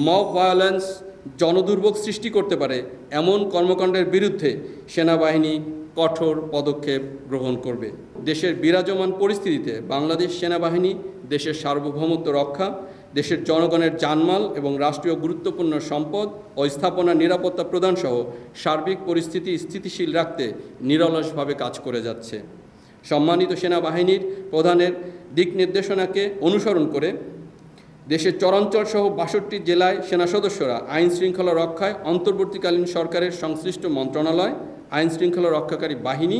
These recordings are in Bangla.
মব ভায়োলেন্স, জনদুর্ভোগ সৃষ্টি করতে পারে এমন কর্মকাণ্ডের বিরুদ্ধে সেনাবাহিনী কঠোর পদক্ষেপ গ্রহণ করবে। দেশের বিরাজমান পরিস্থিতিতে বাংলাদেশ সেনাবাহিনী দেশের সার্বভৌমত্ব রক্ষা, দেশের জনগণের জানমাল এবং রাষ্ট্রীয় গুরুত্বপূর্ণ সম্পদ ও স্থাপনার নিরাপত্তা প্রদানসহ সার্বিক পরিস্থিতি স্থিতিশীল রাখতে নিরলসভাবে কাজ করে যাচ্ছে। সম্মানিত সেনাবাহিনীর প্রধানের দিক নির্দেশনাকে অনুসরণ করে দেশের চরাঞ্চলসহ ৬২ জেলায় সেনা সদস্যরা আইন শৃঙ্খলা রক্ষায় অন্তর্বর্তীকালীন সরকারের সংশ্লিষ্ট মন্ত্রণালয়, আইন শৃঙ্খলা রক্ষাকারী বাহিনী,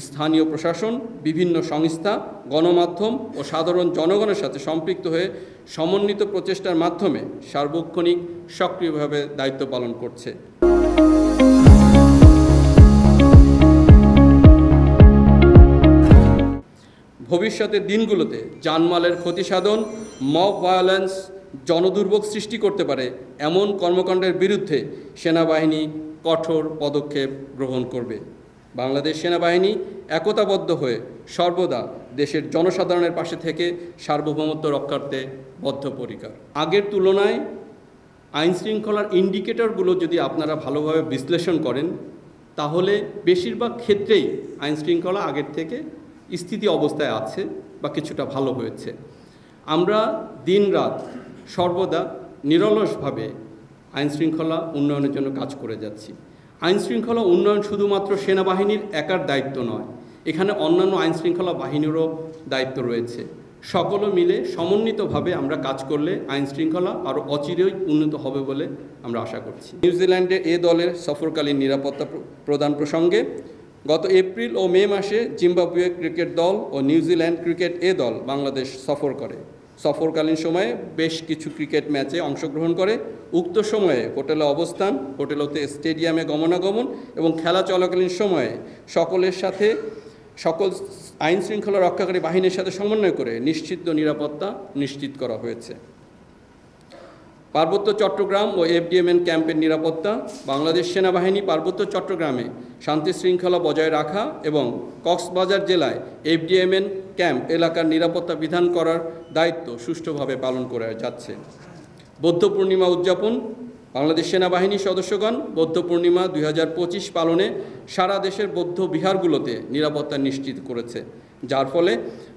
স্থানীয় প্রশাসন, বিভিন্ন সংস্থা, গণমাধ্যম ও সাধারণ জনগণের সাথে সম্পৃক্ত হয়ে সমন্বিত প্রচেষ্টার মাধ্যমে সার্বক্ষণিক সক্রিয়ভাবে দায়িত্ব পালন করছে। ভবিষ্যতের দিনগুলোতে জানমালের ক্ষতিসাধন, মব ভায়োলেন্স, জনদুর্ভোগ সৃষ্টি করতে পারে এমন কর্মকাণ্ডের বিরুদ্ধে সেনাবাহিনী কঠোর পদক্ষেপ গ্রহণ করবে। বাংলাদেশ সেনাবাহিনী একতাবদ্ধ হয়ে সর্বদা দেশের জনসাধারণের পাশে থেকে সার্বভৌমত্ব রক্ষার্থে বদ্ধপরিকর। আগের তুলনায় আইন শৃঙ্খলার ইন্ডিকেটরগুলো যদি আপনারা ভালোভাবে বিশ্লেষণ করেন, তাহলে বেশিরভাগ ক্ষেত্রেই আইন শৃঙ্খলা আগের থেকে স্থিতি অবস্থায় আছে বা কিছুটা ভালো হয়েছে। আমরা দিনরাত সর্বদা নিরলসভাবে আইন শৃঙ্খলা উন্নয়নের জন্য কাজ করে যাচ্ছি। আইন শৃঙ্খলা উন্নয়ন শুধুমাত্র সেনাবাহিনীর একার দায়িত্ব নয়, এখানে অন্যান্য আইন শৃঙ্খলা বাহিনীরও দায়িত্ব রয়েছে। সকলে মিলে সমন্বিতভাবে আমরা কাজ করলে আইন শৃঙ্খলা আরও অচিরেই উন্নত হবে বলে আমরা আশা করছি। নিউজিল্যান্ডে এ দলের সফরকালীন নিরাপত্তা প্রদান প্রসঙ্গে গত এপ্রিল ও মে মাসে জিম্বাবুয়ে ক্রিকেট দল ও নিউজিল্যান্ড ক্রিকেট এ দল বাংলাদেশ সফর করে। সফরকালীন সময়ে বেশ কিছু ক্রিকেট ম্যাচে অংশগ্রহণ করে। উক্ত সময়ে হোটেলে অবস্থান, হোটেল হতে স্টেডিয়ামে গমনাগমন এবং খেলা চলাকালীন সময়ে সকল আইন শৃঙ্খলা রক্ষাকারী বাহিনীর সাথে সমন্বয় করে নিরাপত্তা নিশ্চিত করা হয়েছে। পার্বত্য চট্টগ্রাম ও এফডিএমএন ক্যাম্পের নিরাপত্তা, বাংলাদেশ সেনাবাহিনী পার্বত্য চট্টগ্রামে শান্তি শৃঙ্খলা বজায় রাখা এবং কক্সবাজার জেলায় এফডিএমএন ক্যাম্প এলাকার নিরাপত্তা বিধান করার দায়িত্ব সুষ্ঠুভাবে পালন করে যাচ্ছে। বৌদ্ধ পূর্ণিমা উদযাপন, বাংলাদেশ সেনাবাহিনী সদস্যগণ বৌদ্ধ পূর্ণিমা ২০২৫ পালনে সারা দেশের বৌদ্ধ বিহারগুলোতে নিরাপত্তা নিশ্চিত করেছে, যার ফলে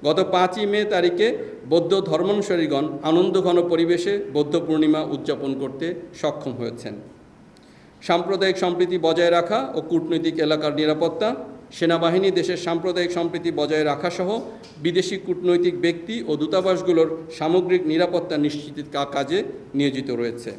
গত ৫ই মে তারিখে বৌদ্ধ ধর্মানুসারীগণ আনন্দঘন পরিবেশে বৌদ্ধ পূর্ণিমা উদযাপন করতে সক্ষম হয়েছেন। সাম্প্রদায়িক সম্প্রীতি বজায় রাখা ও কূটনৈতিক এলাকার নিরাপত্তা, সেনাবাহিনী দেশের সাম্প্রদায়িক সম্প্রীতি বজায় রাখাসহ বিদেশি কূটনৈতিক ব্যক্তি ও দূতাবাসগুলোর সামগ্রিক নিরাপত্তা নিশ্চিত কাজে নিয়োজিত রয়েছে।